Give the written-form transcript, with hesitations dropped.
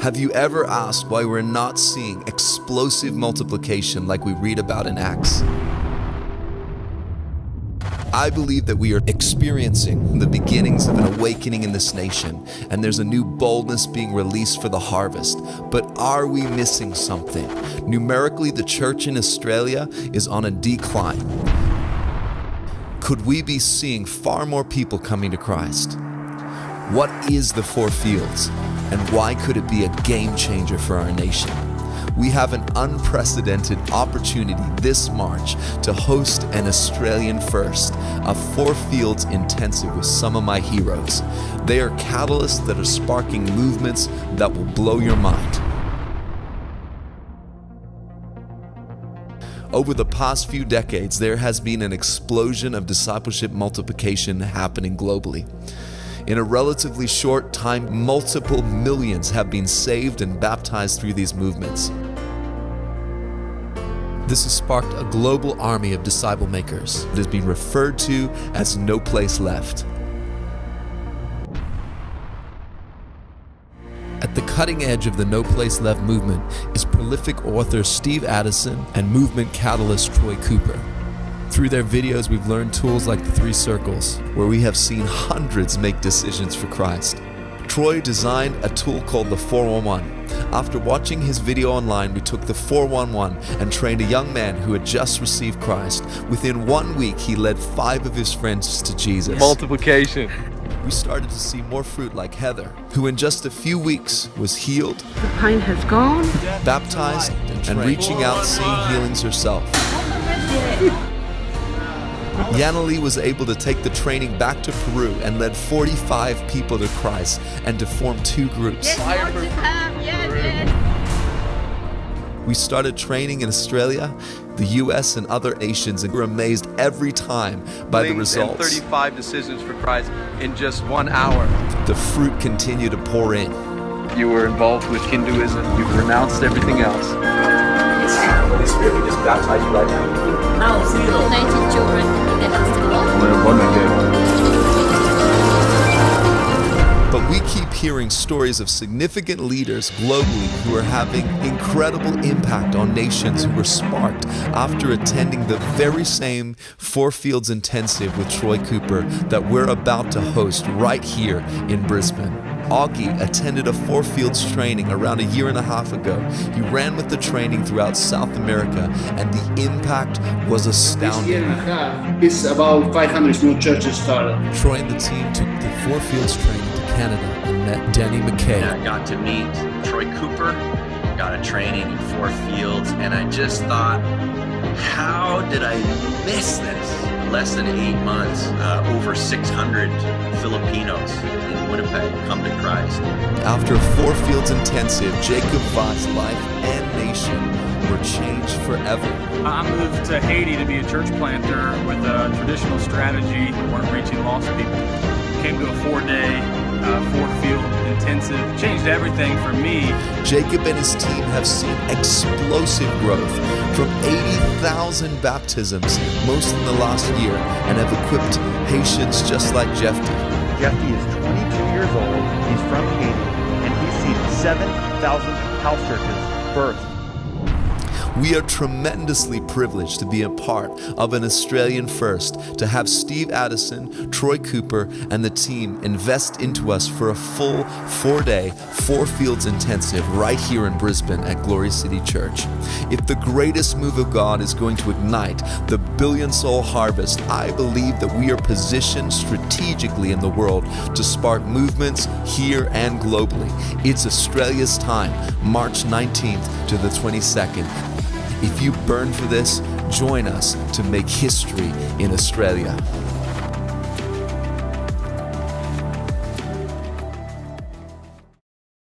Have you ever asked why we're not seeing explosive multiplication like we read about in Acts? I believe that we are experiencing the beginnings of an awakening in this nation, and there's a new boldness being released for the harvest. But are we missing something? Numerically, the church in Australia is on a decline. Could we be seeing far more people coming to Christ? What is the Four Fields, and why could it be a game changer for our nation? We have an unprecedented opportunity this March to host an Australian first, a Four Fields intensive with some of my heroes. They are catalysts that are sparking movements that will blow your mind. Over the past few decades, there has been an explosion of discipleship multiplication happening globally. In a relatively short time, multiple millions have been saved and baptized through these movements. This has sparked a global army of disciple makers. It has been referred to as No Place Left. At the cutting edge of the No Place Left movement is prolific author Steve Addison and movement catalyst Troy Cooper. Through their videos, we've learned tools like the 3 circles, where we have seen hundreds make decisions for Christ. Troy designed a tool called the 411. After watching his video online, we took the 411 and trained a young man who had just received Christ. Within 1 week, he led 5 of his friends to Jesus. Multiplication. We started to see more fruit like Heather, who in just a few weeks was healed, The pain has gone. baptized, and reaching out, seeing healings herself. Yannalee was able to take the training back to Peru and led 45 people to Christ and to form 2 groups. We started training in Australia, the US, and other nations, and we're amazed every time by the results. 35 decisions for Christ in just 1 hour. The fruit continued to pour in. You were involved with Hinduism. You've renounced everything else. Holy Spirit, we just baptize you right now. 90 children in the last But we keep hearing stories of significant leaders globally who are having incredible impact on nations who were sparked after attending the very same Four Fields intensive with Troy Cooper that we're about to host right here in Brisbane. Augie attended a Four Fields training around 1.5 years ago. He ran with the training throughout South America, and the impact was astounding. This year and a half, it's about 500 new churches started. Troy and the team took the Four Fields training to Canada and met Denny McKay. I got to meet Troy Cooper, got a training in Four Fields, and I just thought, how did I miss this? Less than 8 months, over 600 Filipinos in Winnipeg come to Christ. After Four Fields intensive, Jacob Voss' life and nation were changed forever. I moved to Haiti to be a church planter with a traditional strategy. We weren't reaching lost people. Came to a 4-day Four Field intensive. Changed everything for me. Jacob and his team have seen explosive growth from 80,000 baptisms, most in the last year, and have equipped Haitians just like Jeffy. Jeffy is 22 years old, he's from Haiti, and he's seen 7,000 house churches birthed. We are tremendously privileged to be a part of an Australian first, to have Steve Addison, Troy Cooper, and the team invest into us for a full 4-day, Four Fields intensive right here in Brisbane at Glory City Church. If the greatest move of God is going to ignite the billion-soul harvest, I believe that we are positioned strategically in the world to spark movements here and globally. It's Australia's time, March 19th to the 22nd. If you burn for this, join us to make history in Australia.